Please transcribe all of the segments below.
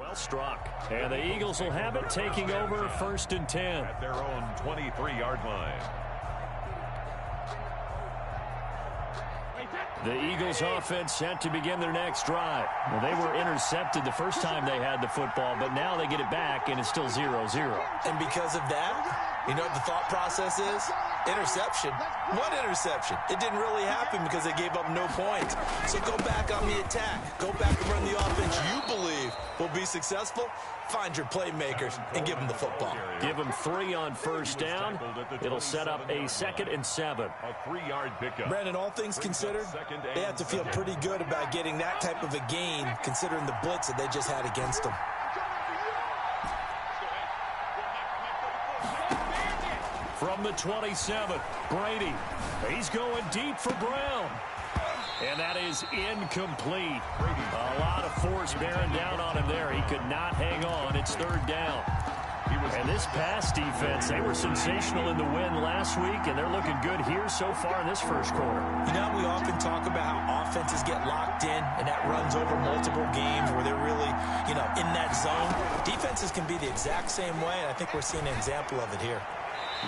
Well struck. And the Eagles will have it, taking over 1st and 10. At their own 23-yard line. The Eagles offense set to begin their next drive. Well, they were intercepted the first time they had the football, but now they get it back, and it's still 0-0. And because of that, you know what the thought process is? Interception. What interception? It didn't really happen because they gave up no points. So go back on the attack. Go back and run the offense you believe will be successful. Find your playmakers and give them the football. Give them 3 on 1st down. It'll set up a 2nd and 7. A 3-yard pickup. Brandon, all things considered, they have to feel pretty good about getting that type of a gain considering the blitz that they just had against them. From the 27, Brady. He's going deep for Brown. And that is incomplete. A lot of force bearing down on him there. He could not hang on. It's 3rd down. And this pass defense, they were sensational in the win last week, and they're looking good here so far in this first quarter. You know, we often talk about how offenses get locked in, and that runs over multiple games where they're really, you know, in that zone. Defenses can be the exact same way, and I think we're seeing an example of it here.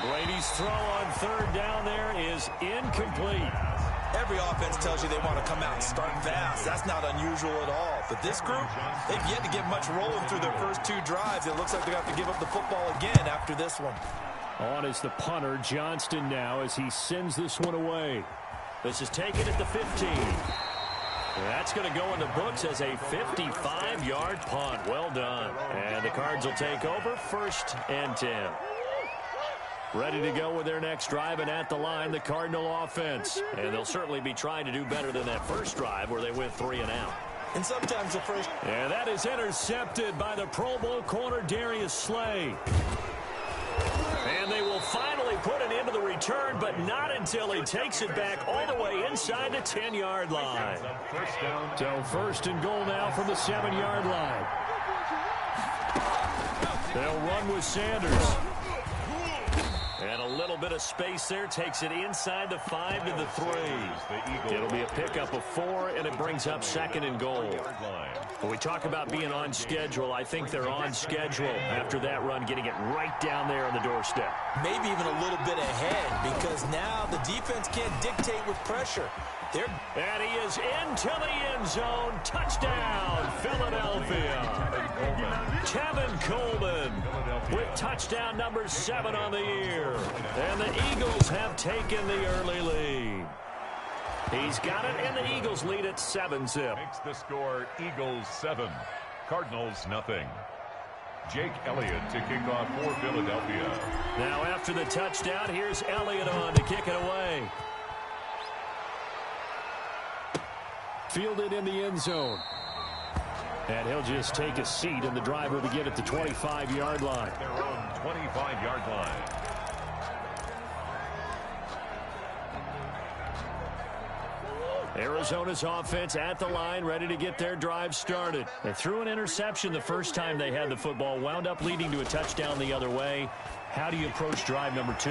Brady's throw on 3rd down there is incomplete. Every offense tells you they want to come out and start fast. That's not unusual at all. But this group, they've yet to get much rolling through their first 2 drives. It looks like they're going to have to give up the football again after this one. On is the punter, Johnston, now as he sends this one away. This is taken at the 15. That's going to go in the books as a 55-yard punt. Well done. And the Cards will take over 1st and 10. Ready to go with their next drive, and at the line, the Cardinal offense. And they'll certainly be trying to do better than that first drive where they went 3 and out. And sometimes the first... And that is intercepted by the Pro Bowl corner, Darius Slay. And they will finally put an end to the return, but not until he takes it back all the way inside the 10-yard line. So 1st and goal now from the 7-yard line. They'll run with Sanders. And a little bit of space there takes it inside the 5 to the 3. It'll be a pickup of 4, and it brings up 2nd and goal. When we talk about being on schedule, I think they're on schedule after that run, getting it right down there on the doorstep. Maybe even a little bit ahead, because now the defense can't dictate with pressure. And he is into the end zone. Touchdown, Philadelphia. Tevin Coleman with touchdown number 7 on the year. And the Eagles have taken the early lead. He's got it, and the Eagles lead at 7-zip. Makes the score Eagles 7, Cardinals nothing. Jake Elliott to kick off for Philadelphia. Now after the touchdown, here's Elliott on to kick it away. Fielded in the end zone. And he'll just take a seat, and the drive will begin at the 25-yard line. Their own 25-yard line. Arizona's offense at the line, ready to get their drive started. They threw an interception the first time they had the football, wound up leading to a touchdown the other way. How do you approach drive number 2?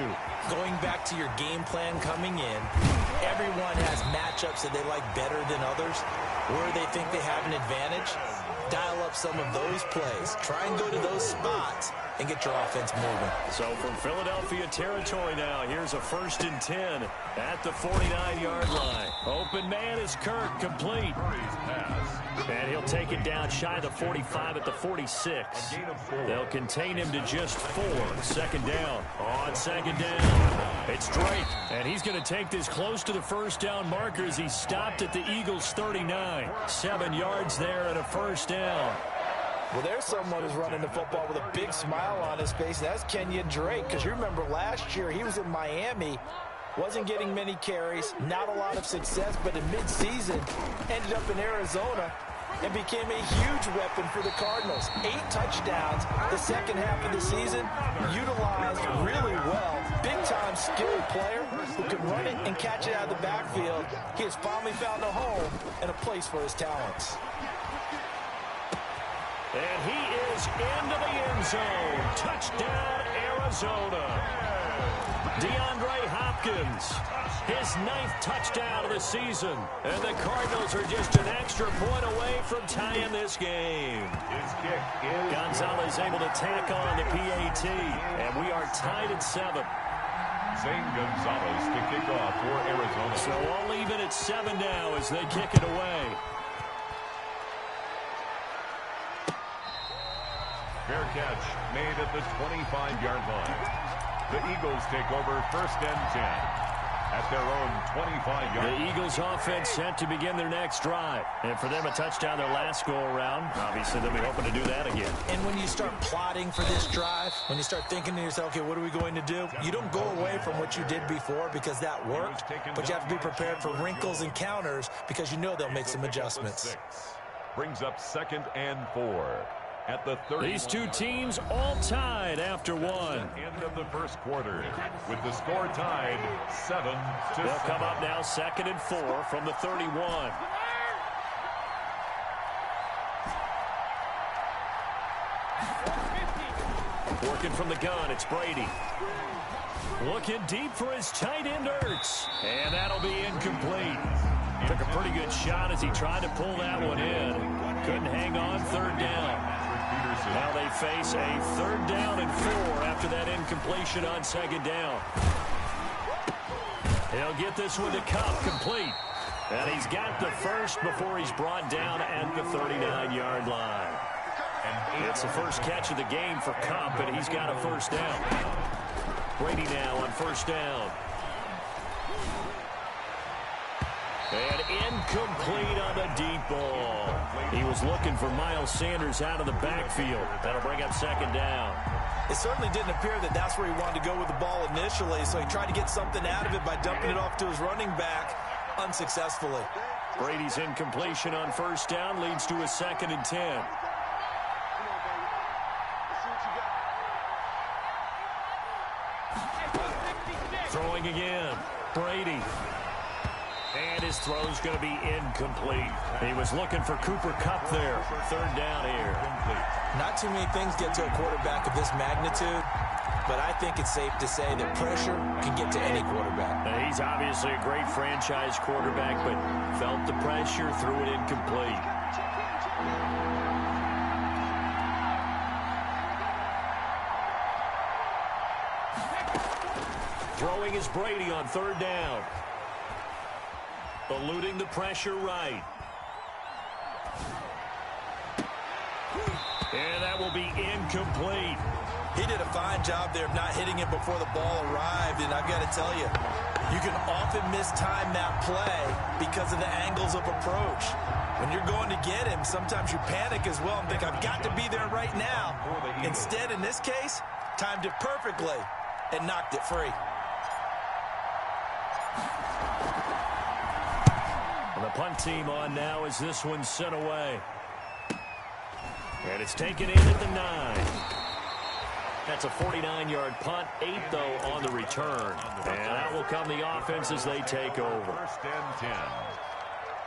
Going back to your game plan coming in, everyone has matchups that they like better than others, where they think they have an advantage. Dial up some of those plays. Try and go to those spots and get your offense moving. So from Philadelphia territory now, here's a 1st and 10 at the 49-yard line. Open man is Kirk, complete. And he'll take it down shy of the 45 at the 46. They'll contain him to just 4. 2nd down. On 2nd down, it's Drake. And he's going to take this close to the first down marker as he stopped at the Eagles' 39. 7 yards there and a 1st down. Well, there's someone who's running the football with a big smile on his face. That's Kenyon Drake, because you remember last year he was in Miami, wasn't getting many carries, not a lot of success, but in midseason ended up in Arizona and became a huge weapon for the Cardinals. 8 touchdowns the second half of the season, utilized really well. Big-time skilled player who can run it and catch it out of the backfield. He has finally found a home and a place for his talents. And he is into the end zone. Touchdown, Arizona. DeAndre Hopkins, his 9th touchdown of the season. And the Cardinals are just an extra point away from tying this game. His kick is Gonzalez able to tack on the PAT, and we are tied at 7. Zane Gonzalez to kick off for Arizona. So all even at 7 now as they kick it away. Fair catch made at the 25-yard line. The Eagles take over 1st and 10 at their own 25-yard line. The Eagles offense set to begin their next drive. And for them, a touchdown their last go-around. Obviously, they'll be hoping to do that again. And when you start plotting for this drive, when you start thinking to yourself, okay, what are we going to do? You don't go away from what you did before because that worked, but you have to be prepared for wrinkles and counters because you know they'll make some adjustments. Brings up 2nd and 4. At the 30. These two teams all tied after one. End of the first quarter with the score tied 7-7. They'll come up now 2nd and 4 from the 31. Working from the gun, it's Brady. Looking deep for his tight end Ertz. And that'll be incomplete. Took a pretty good shot as he tried to pull that one in. Couldn't hang on, 3rd down. Now they face a 3rd down and 4 after that incompletion on 2nd down. He'll get this one to Cup, complete. And he's got the first before he's brought down at the 39-yard line. It's the first catch of the game for Cup, and he's got a 1st down. Brady now on 1st down. And incomplete on the deep ball. He was looking for Miles Sanders out of the backfield. That'll bring up 2nd down. It certainly didn't appear that that's where he wanted to go with the ball initially, so he tried to get something out of it by dumping it off to his running back unsuccessfully. Brady's incompletion on 1st down leads to a 2nd and 10. Throwing again. Brady. And his throw's going to be incomplete. He was looking for Cooper Kupp there. 3rd down here. Not too many things get to a quarterback of this magnitude, but I think it's safe to say that pressure can get to any quarterback. Now, he's obviously a great franchise quarterback, but felt the pressure, threw it incomplete. Throwing is Brady on 3rd down. Eluding the pressure right. And that will be incomplete. He did a fine job there of not hitting it before the ball arrived, and I've got to tell you, you can often mistime that play because of the angles of approach. When you're going to get him, sometimes you panic as well and think, I've got to be there right now. Instead, in this case, timed it perfectly and knocked it free. And the punt team on now as this one's sent away. And it's taken in at the 9. That's a 49-yard punt, 8, though, on the return. And out will come the offense as they take over. 1st and 10.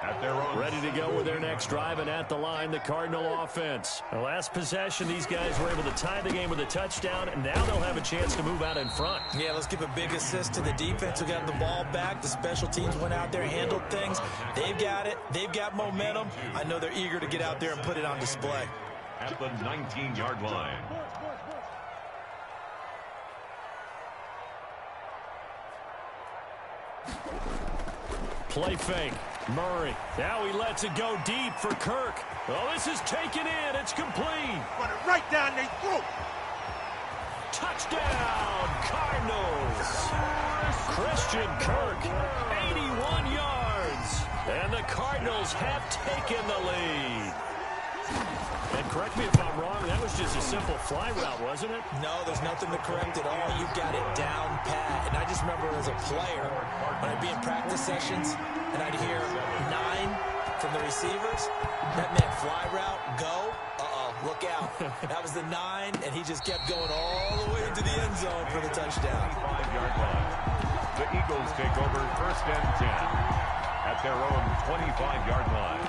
At their own. Ready to go with their next drive, and at the line, the Cardinal offense. The last possession, these guys were able to tie the game with a touchdown, and now they'll have a chance to move out in front. Yeah, let's give a big assist to the defense who got the ball back. The special teams went out there, handled things. They've got it. They've got momentum. I know they're eager to get out there and put it on display. At the 19-yard line. Play fake. Murray. Now he lets it go deep for Kirk. Oh, this is taken in. It's complete. Run it right down their throat. Touchdown, Cardinals. Christian Kirk, 81 yards. And the Cardinals have taken the lead. And correct me if I'm wrong, that was just a simple fly route, wasn't it? No, there's nothing to correct at all. You've got it down pat. And I just remember as a player, when I'd be in practice sessions, and I'd hear 9 from the receivers, that meant fly route, go, look out. That was the 9, and he just kept going all the way into the end zone for the touchdown. 5-yard line. The Eagles take over 1st and 10 at their own 25-yard line.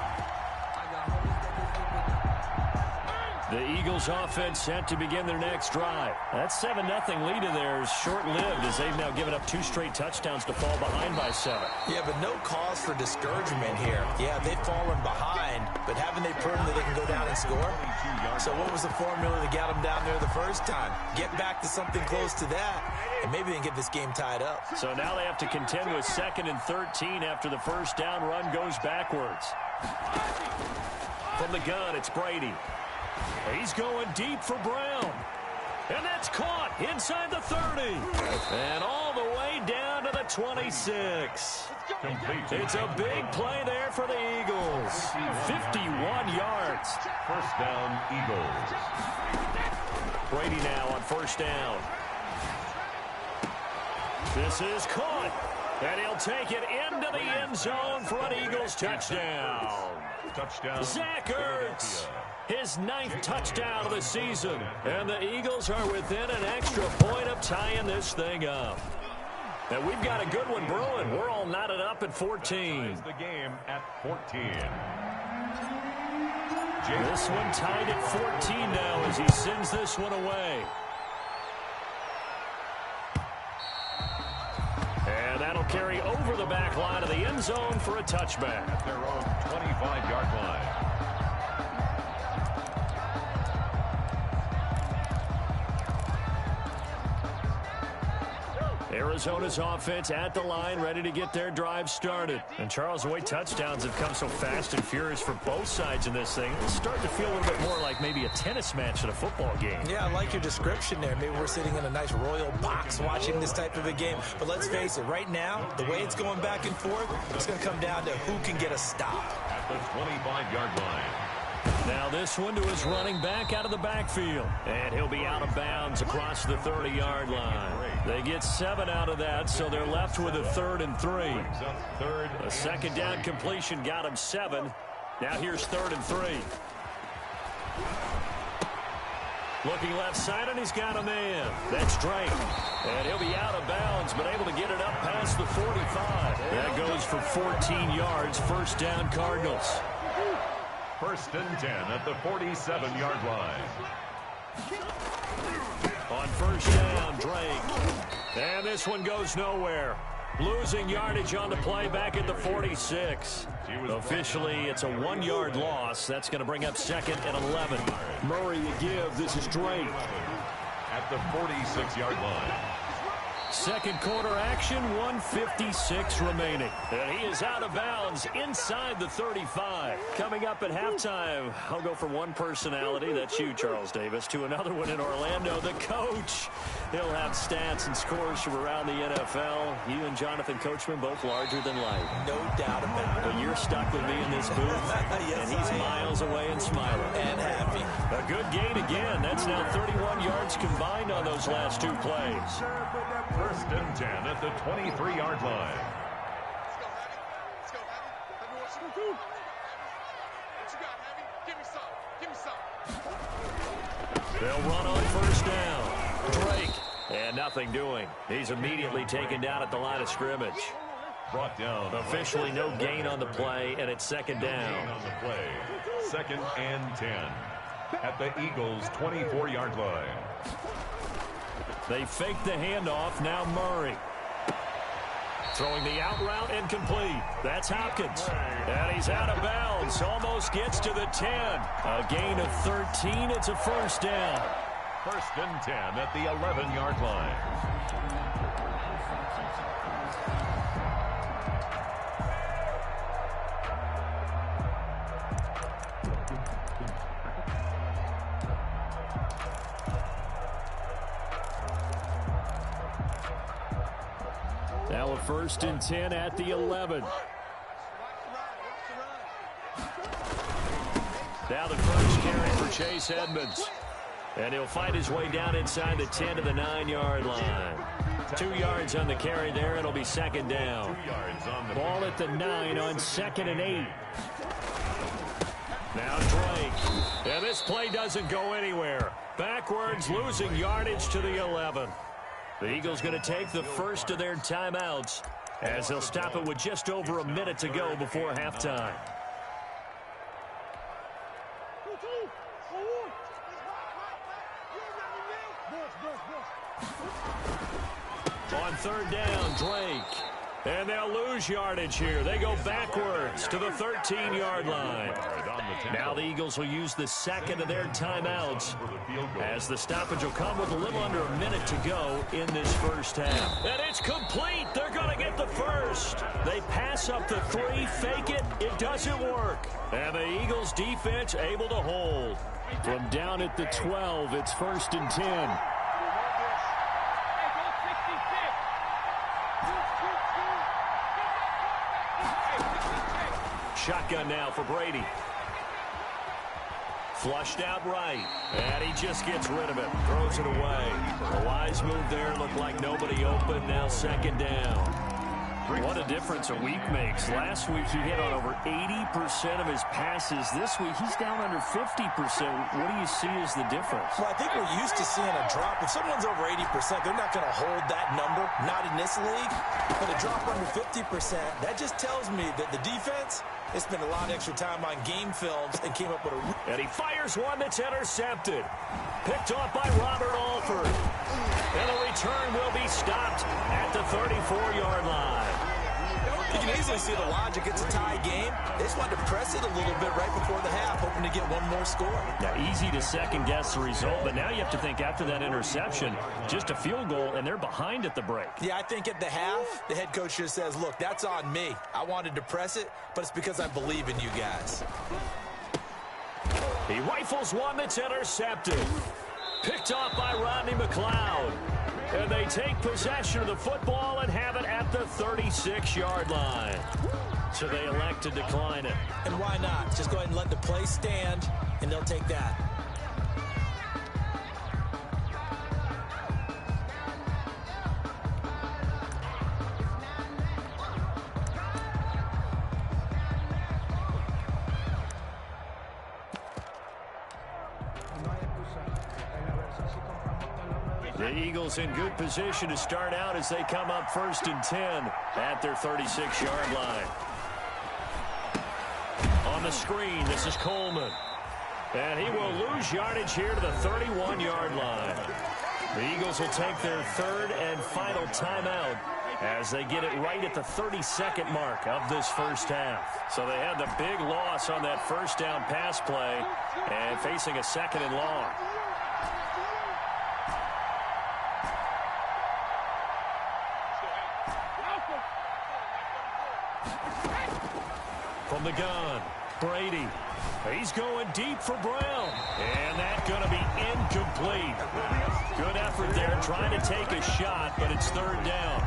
The Eagles offense set to begin their next drive. That 7-0 lead of theirs short-lived as they've now given up 2 straight touchdowns to fall behind by 7. Yeah, but no cause for discouragement here. Yeah, they've fallen behind, but haven't they proven that they can go down and score? So what was the formula that got them down there the first time? Get back to something close to that, and maybe they can get this game tied up. So now they have to contend with 2nd and 13 after the first down run goes backwards. From the gun, it's Brady. He's going deep for Brown. And that's caught inside the 30. And all the way down to the 26. It's a big play there for the Eagles. 51 yards. First down, Eagles. Brady now on first down. This is caught. And he'll take it into the end zone for an Eagles touchdown. Touchdown. Zach Ertz, his 9th touchdown of the season. And the Eagles are within an extra point of tying this thing up. And we've got a good one brewing. We're all knotted up at 14. The game at 14. This one tied at 14 now as he sends this one away. And that'll carry over the back line of the end zone for a touchback. At their own 25-yard line. Arizona's offense at the line, ready to get their drive started. And Charles, the way touchdowns have come so fast and furious for both sides in this thing, it's starting to feel a little bit more like maybe a tennis match at a football game. Yeah, I like your description there. Maybe we're sitting in a nice royal box watching this type of a game. But let's face it, right now, the way it's going back and forth, it's going to come down to who can get a stop. At the 25-yard line. Now this one to his running back out of the backfield. And he'll be out of bounds across the 30-yard line. They get 7 out of that, so they're left with a 3rd and 3. A 2nd down completion got him 7. Now here's 3rd and 3. Looking left side, and he's got a man. That's Drake. And he'll be out of bounds, but able to get it up past the 45. That goes for 14 yards. First down, Cardinals. 1st and 10 at the 47-yard line. On first down, Drake. And this one goes nowhere. Losing yardage on the play back at the 46. Officially, it's a 1-yard loss. That's going to bring up 2nd and 11. Murray to give. This is Drake. At the 46-yard line. Second quarter action, 1:56 remaining. And he is out of bounds inside the 35. Coming up at halftime, I'll go from one personality, that's you, Charles Davis, to another one in Orlando, the coach. He'll have stats and scores from around the NFL. You and Jonathan Coachman both larger than life. No doubt about it. But you're stuck with me in this booth, yes, and he's miles away and smiling. And happy. A good gain again. That's now 31 yards combined on those last 2 plays. 1st and 10 at the 23-yard line. Let's go, Heavy. What you gonna do? What you got, Heavy? Give me some. Give me some. They'll run on first down. Drake. And nothing doing. He's immediately taken down at the line of scrimmage. Brought down. Officially no gain on the play, and it's 2nd down. On the play. 2nd and 10 at the Eagles' 24-yard line. They fake the handoff. Now Murray. Throwing the out route incomplete. That's Hopkins. And he's out of bounds. Almost gets to the 10. A gain of 13. It's a first down. 1st and 10 at the 11-yard line. Now a 1st and 10 at the 11. Now the first carry for Chase Edmonds. And he'll fight his way down inside the 10 to the 9-yard line. 2 yards on the carry there. It'll be 2nd down. Ball at the 9 on 2nd and 8. Now Drake. And this play doesn't go anywhere. Backwards, losing yardage to the 11. The Eagles going to take the first of their timeouts as they'll stop it with just over a minute to go before halftime. third down, Drake. And they'll lose yardage here. They go backwards to the 13-yard line. Now the Eagles will use the second of their timeouts as the stoppage will come with a little under a minute to go in this first half. And it's complete. They're going to get the first. They pass up the 3, fake it. It doesn't work. And the Eagles defense able to hold. From down at the 12, it's 1st and 10. Shotgun now for Brady. Flushed out right. And he just gets rid of it. Throws it away. A wise move there. Looked like nobody open. Now 2nd down. What a difference a week makes. Last week he hit on over 80% of his passes. This week he's down under 50%. What do you see as the difference? Well, I think we're used to seeing a drop. If someone's over 80%, they're not going to hold that number. Not in this league. But a drop under 50%, that just tells me that the defense has spent a lot of extra time on game films and came up with a... And he fires one that's intercepted. Picked off by Robert Alford. And the return will be stopped at the 34-yard line. You can easily see the logic. It's a tie game. They just wanted to press it a little bit right before the half, hoping to get one more score. Now, easy to second-guess the result, but now you have to think after that interception, just a field goal, and they're behind at the break. Yeah, I think at the half, the head coach just says, look, that's on me. I wanted to press it, but it's because I believe in you guys. He rifles one that's intercepted. Picked off by Rodney McLeod. And they take possession of the football and have it at the 36-yard line. So they elect to decline it. And why not? Just go ahead and let the play stand, and they'll take that. The Eagles in good position to start out as they come up 1st and 10 at their 36-yard line. On the screen, this is Coleman. And he will lose yardage here to the 31-yard line. The Eagles will take their 3rd and final timeout as they get it right at the 32nd mark of this first half. So they had the big loss on that first down pass play and facing a 2nd and long. From the gun, Brady. He's going deep for Brown. And that's going to be incomplete. Good effort there trying to take a shot, but it's 3rd down.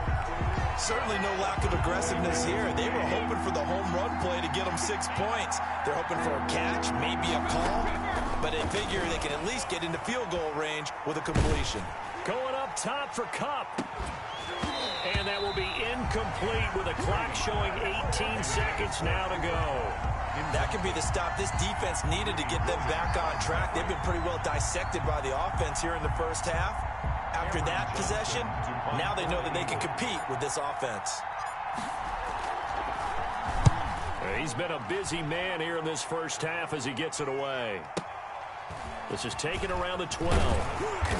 Certainly no lack of aggressiveness here. They were hoping for the home run play to get them 6 points. They're hoping for a catch, maybe a call, but they figure they can at least get into field goal range with a completion. Going up top for Kupp. And that will be incomplete with a clock showing 18 seconds now to go. That could be the stop this defense needed to get them back on track. They've been pretty well dissected by the offense here in the first half. After that possession, now they know that they can compete with this offense. He's been a busy man here in this first half as he gets it away. This is taken around the 12.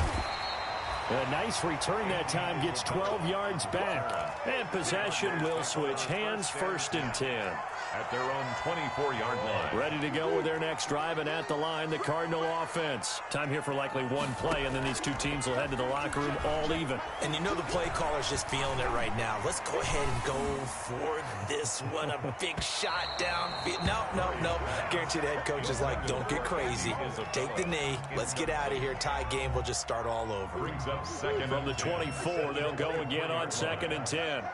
A nice return that time, gets 12 yards back. And possession will switch hands, 1st and 10. At their own 24-yard line. Ready to go with their next drive, and at the line, the Cardinal offense. Time here for likely one play, and then these two teams will head to the locker room all even. And you know the play caller's just feeling it right now. Let's go ahead and go for this one. A big shot down. No. Guarantee the head coach is like, don't get crazy. Take the knee. Let's get out of here. Tie game. We'll just start all over. Brings up 2nd from the 24. They'll go again on 2nd and 10.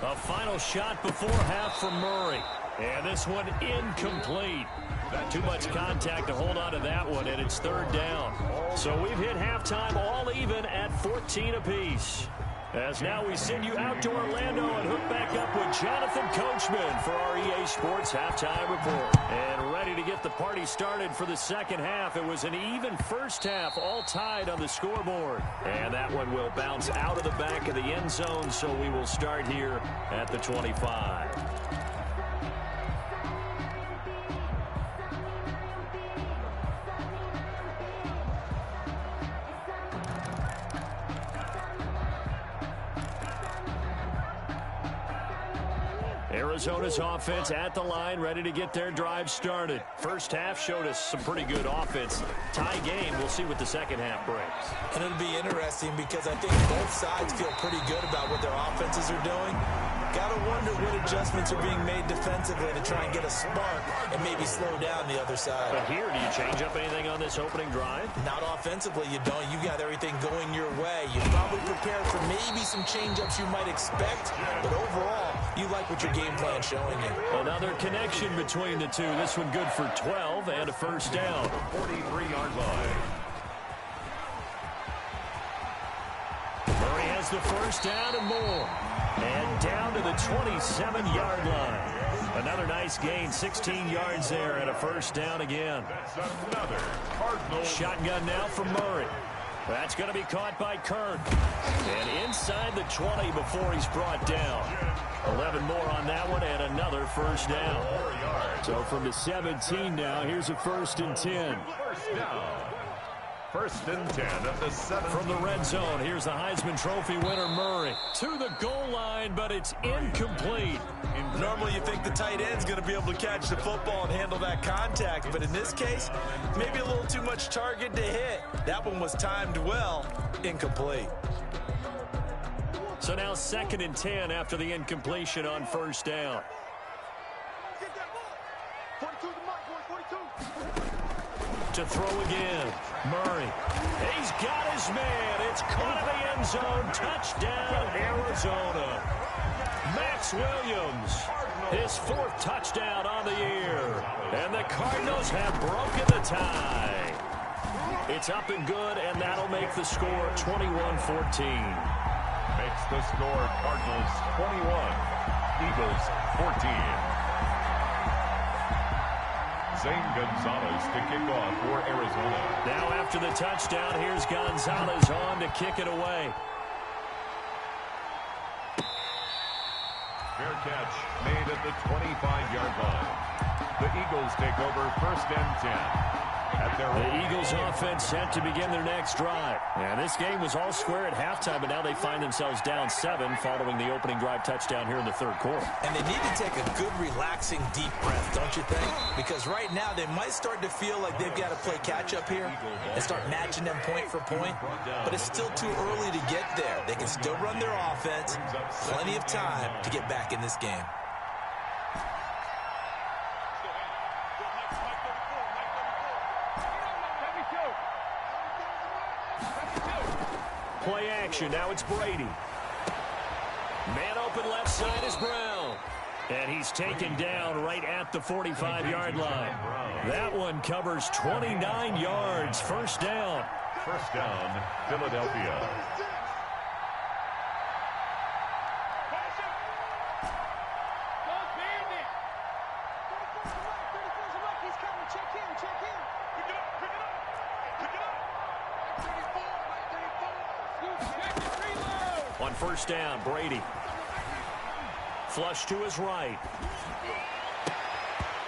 A final shot before half from Murray. And this one incomplete. Not too much contact to hold on to that one, and it's 3rd down. So we've hit halftime all even at 14 apiece. As now we send you out to Orlando and hook back up with Jonathan Coachman for our EA Sports Halftime Report. And ready to get the party started for the second half. It was an even first half, all tied on the scoreboard. And that one will bounce out of the back of the end zone, so we will start here at the 25. Arizona's offense at the line, ready to get their drive started. First half showed us some pretty good offense. Tie game, we'll see what the second half brings. And it'll be interesting because I think both sides feel pretty good about what their offenses are doing. Got to wonder what adjustments are being made defensively to try and get a spark and maybe slow down the other side. But here, do you change up anything on this opening drive? Not offensively, you don't. You got everything going your way. You probably prepared for maybe some change-ups you might expect, but overall, you like what your game plan's showing you. Another connection between the two. This one good for 12 and a first down. 43-yard line. Murray has the first down and more. And down to the 27-yard line. Another nice gain, 16 yards there, and a first down again. That's another Cardinal. Shotgun now for Murray. That's going to be caught by Kirk. And inside the 20 before he's brought down. 11 more on that one, and another first down. So from the 17 now, here's a 1st and 10. First down. 1st and 10 at the 7. From the red zone, here's the Heisman Trophy winner, Murray. To the goal line, but it's incomplete. Normally you think the tight end's going to be able to catch the football and handle that contact, but in this case, maybe a little too much target to hit. That one was timed well, incomplete. So now 2nd and 10 after the incompletion on first down. To throw again, Murray. He's got his man. It's caught in the end zone. Touchdown, Arizona. Max Williams, his 4th touchdown on the year. And the Cardinals have broken the tie. It's up and good, and that'll make the score 21-14. Makes the score Cardinals 21, Eagles 14. Zane Gonzalez to kick off for Arizona. Now after the touchdown, here's Gonzalez on to kick it away. Fair catch made at the 25-yard line. The Eagles take over 1st and 10. The Eagles offense set to begin their next drive. And this game was all square at halftime, but now they find themselves down 7 following the opening drive touchdown here in the 3rd quarter. And they need to take a good, relaxing, deep breath, don't you think? Because right now they might start to feel like they've got to play catch-up here and start matching them point for point. But it's still too early to get there. They can still run their offense. Plenty of time to get back in this game. Play action. Now it's Brady. Man open left side is Brown. And he's taken down right at the 45-yard line. That one covers 29 yards. First down. First down, Philadelphia. On first down, Brady. Flush to his right.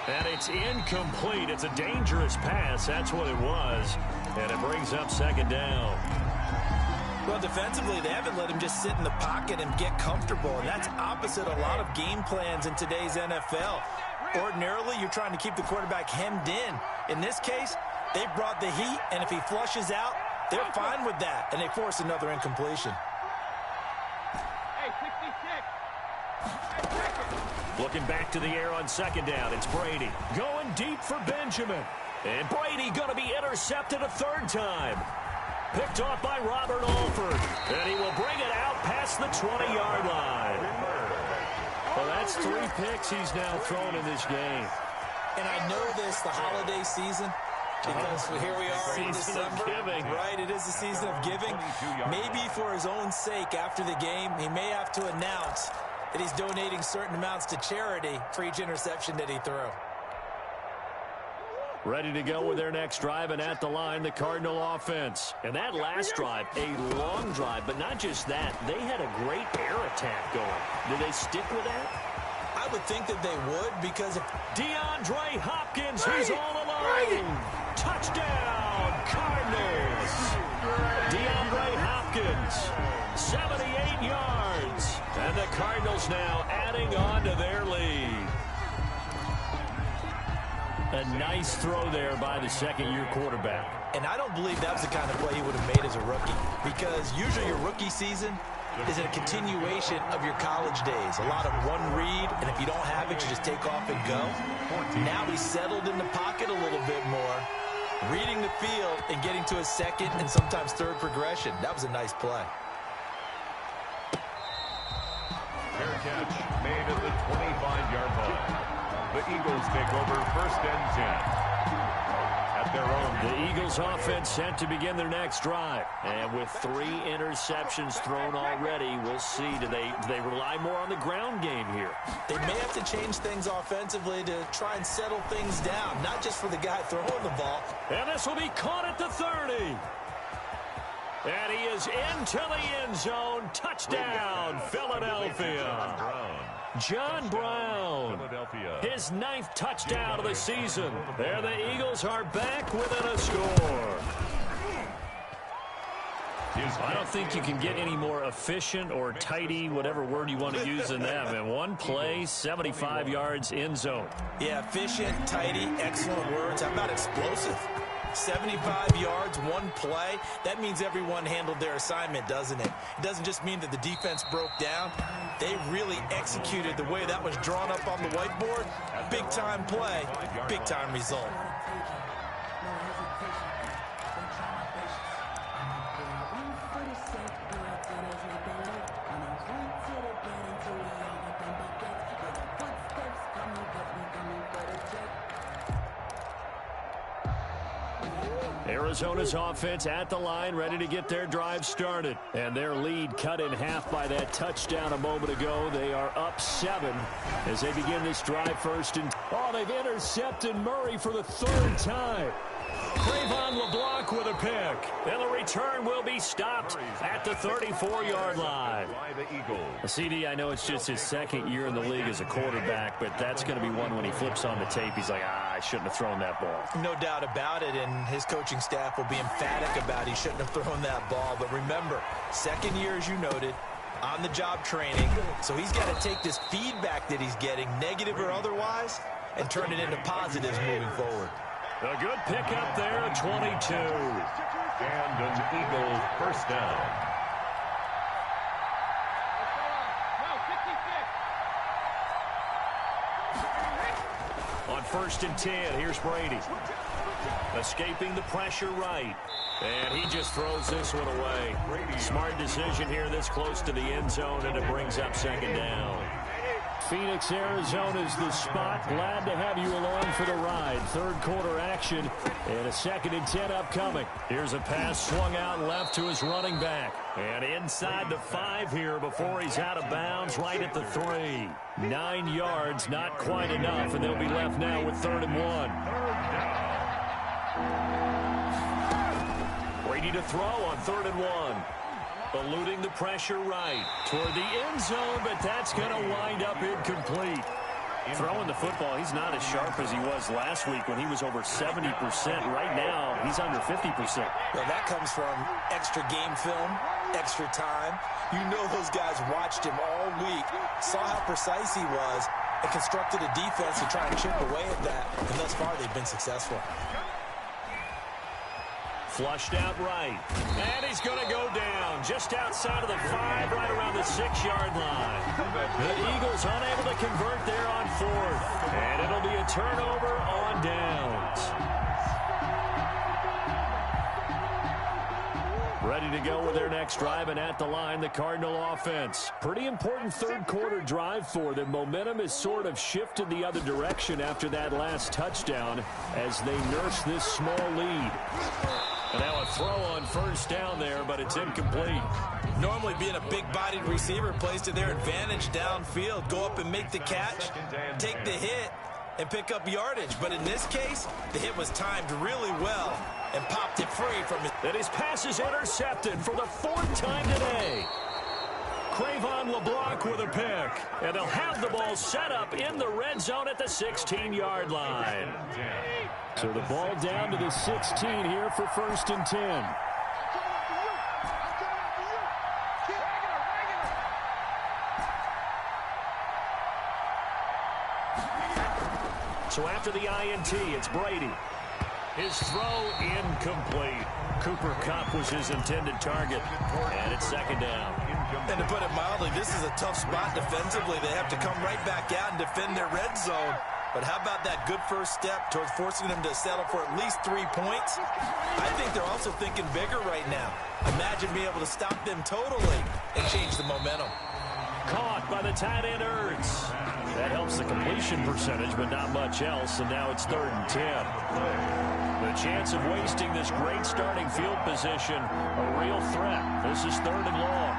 And it's incomplete. It's a dangerous pass. That's what it was. And it brings up 2nd down. Well, defensively, they haven't let him just sit in the pocket and get comfortable, and that's opposite a lot of game plans in today's NFL. Ordinarily, you're trying to keep the quarterback hemmed in. In this case, they brought the heat, and if he flushes out, they're fine with that, and they force another incompletion. Looking back to the air on 2nd down, it's Brady. Going deep for Benjamin. And Brady going to be intercepted a 3rd time. Picked off by Robert Alford. And he will bring it out past the 20-yard line. Well, that's 3 picks he's now thrown in this game. And I know this, the holiday season, because here we are in December. Right, it is the season of giving. Maybe for his own sake after the game, he may have to announce that he's donating certain amounts to charity for each interception that he threw. Ready to go with their next drive, and at the line, the Cardinal offense. And that last drive, a long drive, but not just that. They had a great air attack going. Do they stick with that? I would think that they would, because if DeAndre Hopkins, he's all alone. Touchdown, Cardinals. DeAndre Hopkins, 78 yards. And the Cardinals now adding on to their lead. A nice throw there by the second-year quarterback. And I don't believe that was the kind of play he would have made as a rookie, because usually your rookie season is a continuation of your college days. A lot of one read, and if you don't have it, you just take off and go. Now he's settled in the pocket a little bit more, reading the field and getting to his second and sometimes third progression. That was a nice play. Fair catch made at the 25-yard line. The Eagles take over 1st and 10. At their own. The Eagles offense set to begin their next drive. And with 3 interceptions thrown already, we'll see. Do they rely more on the ground game here? They may have to change things offensively to try and settle things down, not just for the guy throwing the ball. And this will be caught at the 30. And he is into the end zone. Touchdown, Philadelphia. John Brown, his 9th touchdown of the season. There the Eagles are back within a score. I don't think you can get any more efficient or tidy, whatever word you want to use than that. And one play, 75 yards, end zone. Yeah, efficient, tidy, excellent words. How about explosive? 75 yards, one play. That means everyone handled their assignment, doesn't it? It doesn't just mean that the defense broke down. They really executed the way that was drawn up on the whiteboard. Big-time play, big-time result. Arizona's offense at the line, ready to get their drive started. And their lead cut in half by that touchdown a moment ago. They are up 7 as they begin this drive 1st and... Oh, they've intercepted Murray for the 3rd time. Trayvon LeBlanc with a pick. And the return will be stopped at the 34-yard line. CD, I know it's just his 2nd year in the league as a quarterback, but that's going to be one when he flips on the tape. He's like, I shouldn't have thrown that ball. No doubt about it, and his coaching staff will be emphatic about he shouldn't have thrown that ball. But remember, 2nd year, as you noted, on-the-job training. So he's got to take this feedback that he's getting, negative or otherwise, and turn it into positives moving forward. A good pickup there at 22. And an Eagle 1st down. On 1st and 10, here's Brady. Escaping the pressure right. And he just throws this one away. Smart decision here this close to the end zone, and it brings up 2nd down. Phoenix, Arizona is the spot. Glad to have you along for the ride. 3rd quarter action and a 2nd and 10 upcoming. Here's a pass swung out left to his running back. And inside the 5 here before he's out of bounds right at the 3. 9 yards, not quite enough, and they'll be left now with 3rd and 1. Brady to throw on 3rd and 1. Eluding the pressure right toward the end zone, but that's going to wind up incomplete. Throwing the football, he's not as sharp as he was last week when he was over 70%. Right now, he's under 50%. Well, that comes from extra game film, extra time. You know those guys watched him all week, saw how precise he was, and constructed a defense to try and chip away at that. And thus far, they've been successful. Flushed out right. And he's going to go down just outside of the 5, right around the 6-yard line. The Eagles unable to convert there on 4th. And it'll be a turnover on downs. Ready to go with their next drive, and at the line, the Cardinal offense. Pretty important 3rd quarter drive for them. Momentum has sort of shifted the other direction after that last touchdown as they nurse this small lead. And now a throw on 1st down there, but it's incomplete. Normally being a big-bodied receiver plays to their advantage downfield. Go up and make the catch, take the hit, and pick up yardage. But in this case, the hit was timed really well and popped it free from his... And his pass is intercepted for the 4th time today. Trayvon LeBlanc with a pick. And they'll have the ball set up in the red zone at the 16-yard line. So the ball down to the 16 here for 1st and 10. So after the INT, it's Brady. His throw incomplete. Cooper Kupp was his intended target, and it's second down. And to put it mildly, this is a tough spot defensively. They have to come right back out and defend their red zone. But how about that good first step towards forcing them to settle for at least 3 points? I think they're also thinking bigger right now. Imagine being able to stop them totally and change the momentum. Caught by the tight end Ertz. That helps the completion percentage, but not much else, and now it's 3rd and 10. The chance of wasting this great starting field position, a real threat. This is 3rd and long.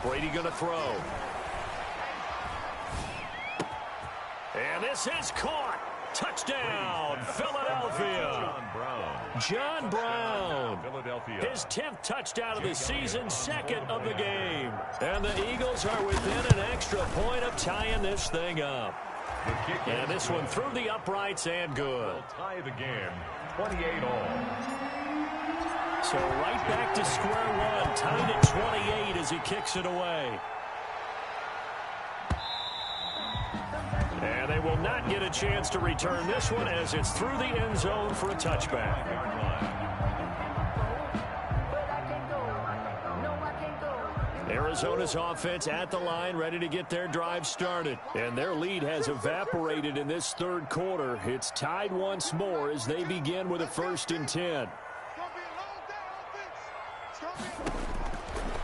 Brady going to throw. And this is caught. Touchdown, Philadelphia. John Brown. His 10th touchdown of the season, 2nd of the game. And the Eagles are within an extra point of tying this thing up. And this one through the uprights and good. Tie the game, 28-all. So right back to square one, tied at 28 as he kicks it away. And they will not get a chance to return this one as it's through the end zone for a touchback. Arizona's offense at the line, ready to get their drive started. And their lead has evaporated in this 3rd quarter. It's tied once more as they begin with a 1st and 10.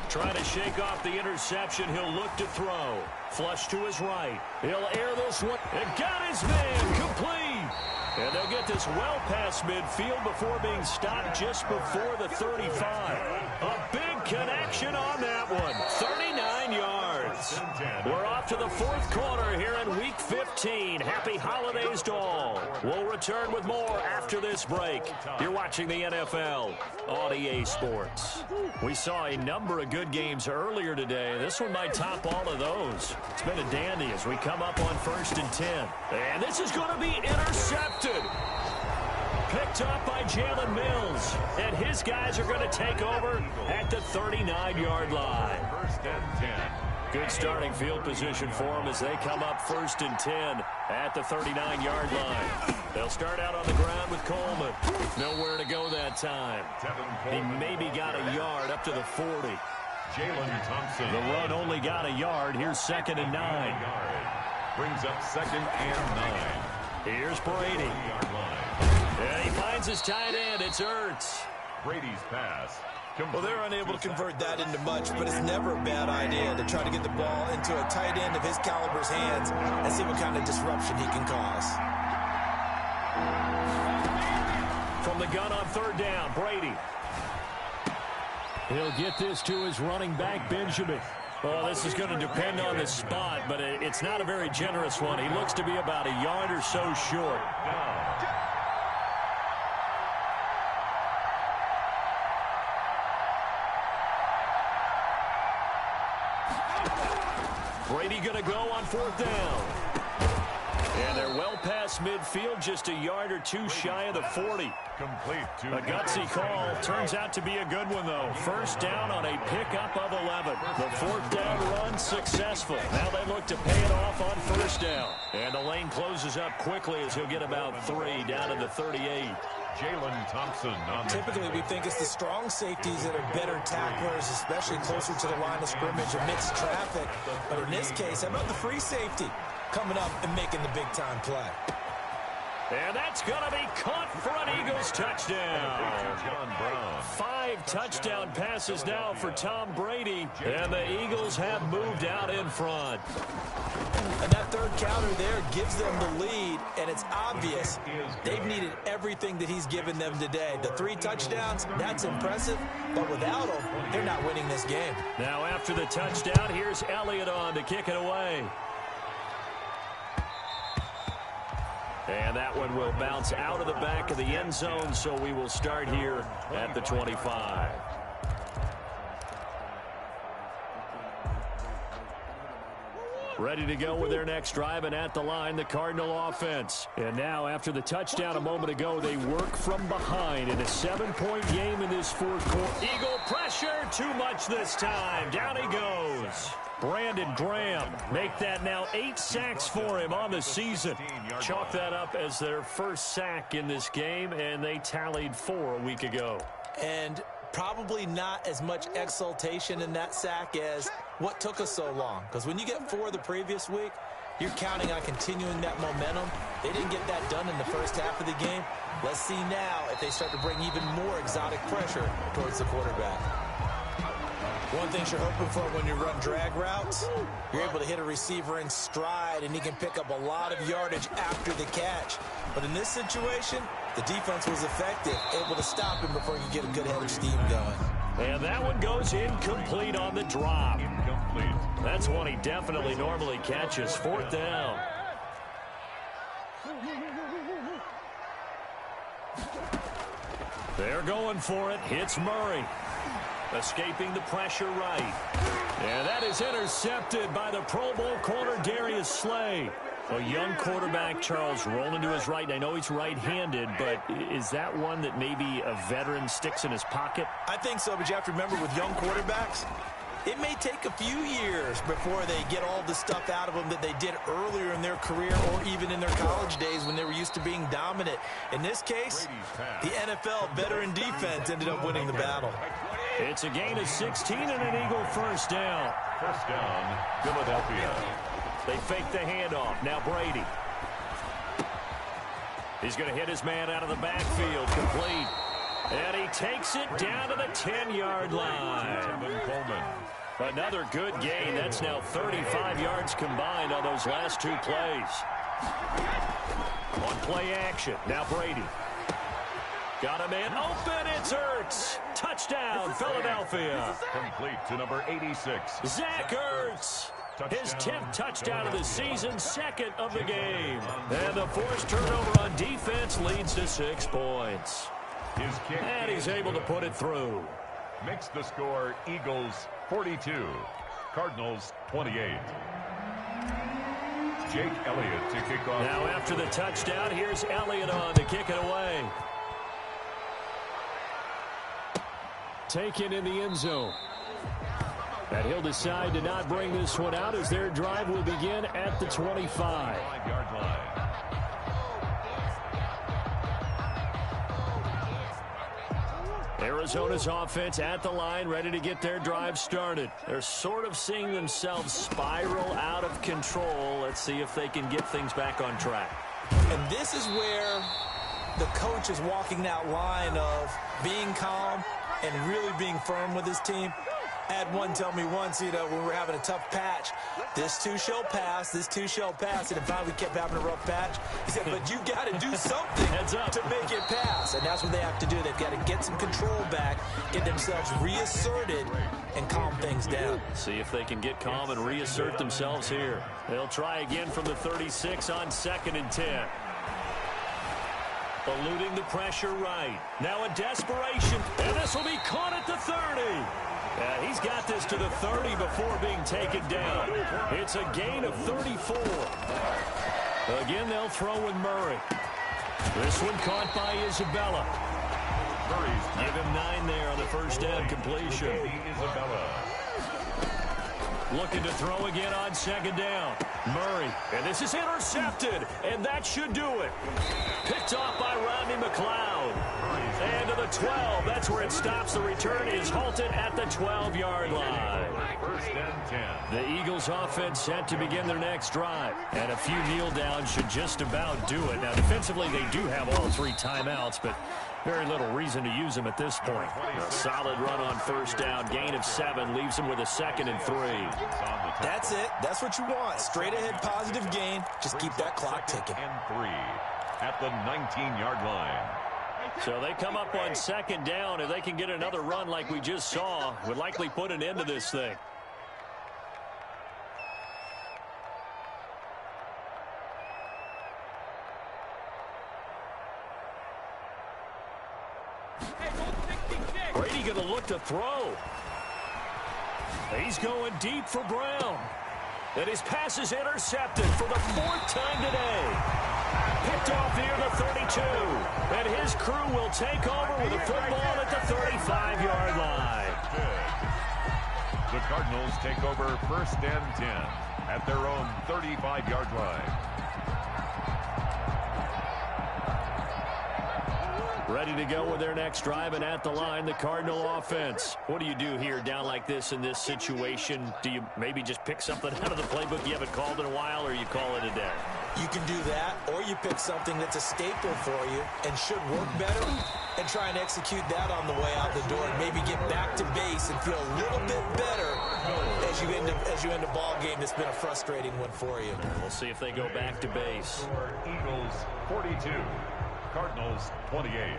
Trying to shake off the interception. He'll look to throw. Flush to his right. He'll air this one. And got his man complete. And they'll get this well past midfield before being stopped just before the 35. A big connection on that one. 39 yards. We're off to the 4th quarter here in Week 15. Happy holidays to all. We'll return with more after this break. You're watching the NFL on EA Sports. We saw a number of good games earlier today. This one might top all of those. It's been a dandy as we come up on 1st and 10. And this is going to be intercepted. Picked up by Jalen Mills. And his guys are going to take over at the 39-yard line. 1st and 10. Good starting field position for them as they come up 1st and 10 at the 39-yard line. They'll start out on the ground with Coleman. Nowhere to go that time. He maybe got a yard up to the 40. Jalen Thompson. The run only got a yard. Here's 2nd and 9. Brings up 2nd and 9. Here's Brady. And he finds his tight end. It's Ertz. Brady's pass. Well, they're unable to convert that into much, but it's never a bad idea to try to get the ball into a tight end of his caliber's hands and see what kind of disruption he can cause. From the gun on 3rd down, Brady. He'll get this to his running back, Benjamin. Well, this is going to depend on the spot, but it's not a very generous one. He looks to be about a yard or so short. Brady going to go on 4th down. And they're well past midfield, just a yard or two shy of the 40. Complete to a gutsy call. Turns out to be a good one, though. 1st down on a pickup of 11. The 4th down run successful. Now they look to pay it off on 1st down. And the lane closes up quickly as he'll get about 3 down to the 38. Jalen Thompson. Typically, we think it's the strong safeties that are better tacklers, especially closer to the line of scrimmage amidst traffic. But in this case, how about the free safety coming up and making the big-time play? And that's going to be caught for an Eagles touchdown. John Brown. 5 touchdown passes now for Tom Brady, and the Eagles have moved out in front. And that 3rd counter there gives them the lead, and it's obvious they've needed everything that he's given them today. The 3 touchdowns, that's impressive, but without him, they're not winning this game. Now after the touchdown, here's Elliott on to kick it away. And that one will bounce out of the back of the end zone, so we will start here at the 25. Ready to go with their next drive, and at the line, the Cardinal offense. And now, after the touchdown a moment ago, they work from behind in a 7-point game in this fourth quarter. Eagle pressure, too much this time. Down he goes. Brandon Graham, make that now 8 sacks for him on the season. Chalk that up as their first sack in this game, and they tallied 4 a week ago. And probably not as much exultation in that sack as what took us so long. Because when you get 4 the previous week, you're counting on continuing that momentum. They didn't get that done in the first half of the game. Let's see now if they start to bring even more exotic pressure towards the quarterback. One thing you're hoping for when you run drag routes, you're able to hit a receiver in stride, and he can pick up a lot of yardage after the catch. But in this situation, the defense was effective, able to stop him before he could get a good head of steam going. And that one goes incomplete on the drop. Incomplete. That's one he definitely normally catches. 4th down. They're going for it. Hits Murray. Escaping the pressure right. And that is intercepted by the Pro Bowl corner Darius Slay. A young quarterback, Charles, rolling to his right. And I know he's right-handed, but is that one that maybe a veteran sticks in his pocket? I think so, but you have to remember with young quarterbacks, it may take a few years before they get all the stuff out of them that they did earlier in their career or even in their college days when they were used to being dominant. In this case, the NFL veteran defense ended up winning the battle. It's a gain of 16 and an Eagle first down. First down, Philadelphia. They fake the handoff. Now Brady. He's going to hit his man out of the backfield. Complete. And he takes it down to the 10-yard line. Coleman. Another good gain. That's now 35 yards combined on those last 2 plays. On play action. Now Brady. Got a man open. It's Ertz. Touchdown, Philadelphia. Complete to number 86. Zach Ertz. His 10th touchdown of the season, 2nd of the game. And the forced turnover on defense leads to 6 points. His kick. And he's able to put it through. Makes the score Eagles 42, Cardinals 28. Jake Elliott to kick off. Now after the touchdown, here's Elliott on to kick it away. Taken in the end zone. And he'll decide to not bring this one out as their drive will begin at the 25. 5-yard line. Arizona's offense at the line, ready to get their drive started. They're sort of seeing themselves spiral out of control. Let's see if they can get things back on track. And this is where the coach is walking that line of being calm and really being firm with his team. I had one tell me once, when we were having a tough patch, this too shall pass, this too shall pass. And finally we kept having a rough patch. He said, but you got to do something Heads up. to make it pass. And that's what they have to do. They've got to get some control back, get themselves reasserted, and calm things down. See if they can get calm and reassert themselves here. They'll try again from the 36 on 2nd and 10. Eluding the pressure right. Now a desperation. And this will be caught at the 30. He's got this to the 30 before being taken down. It's a gain of 34. Again, they'll throw with Murray. This one caught by Isabella. Give him 9 there on the first down completion. Isabella. Looking to throw again on 2nd down. Murray. And this is intercepted. And that should do it. Picked off by Rodney McLeod. And to the 12. That's where it stops. The return is halted at the 12-yard line. First and 10. The Eagles offense set to begin their next drive. And a few kneel downs should just about do it. Now, defensively, they do have all 3 timeouts, but very little reason to use them at this point. A solid run on first down. Gain of 7 leaves them with a 2nd and 3. That's it. That's what you want. Straight ahead positive gain. Just keep that clock ticking. And 3 at the 19-yard line. So they come up on 2nd down. If they can get another run like we just saw, would likely put an end to this thing. Brady going to look to throw. He's going deep for Brown. And his pass is intercepted for the 4th time today. Picked off near the 32. And his crew will take over with the football at the 35-yard line. The Cardinals take over 1st and 10 at their own 35-yard line. Ready to go with their next drive, and at the line, the Cardinal offense. What do you do here down like this in this situation? Do you maybe just pick something out of the playbook you haven't called in a while, or you call it a day? You can do that, or you pick something that's a staple for you and should work better and try and execute that on the way out the door and maybe get back to base and feel a little bit better as you end a ball game that's been a frustrating one for you. We'll see if they go back to base. Eagles 42, Cardinals 28.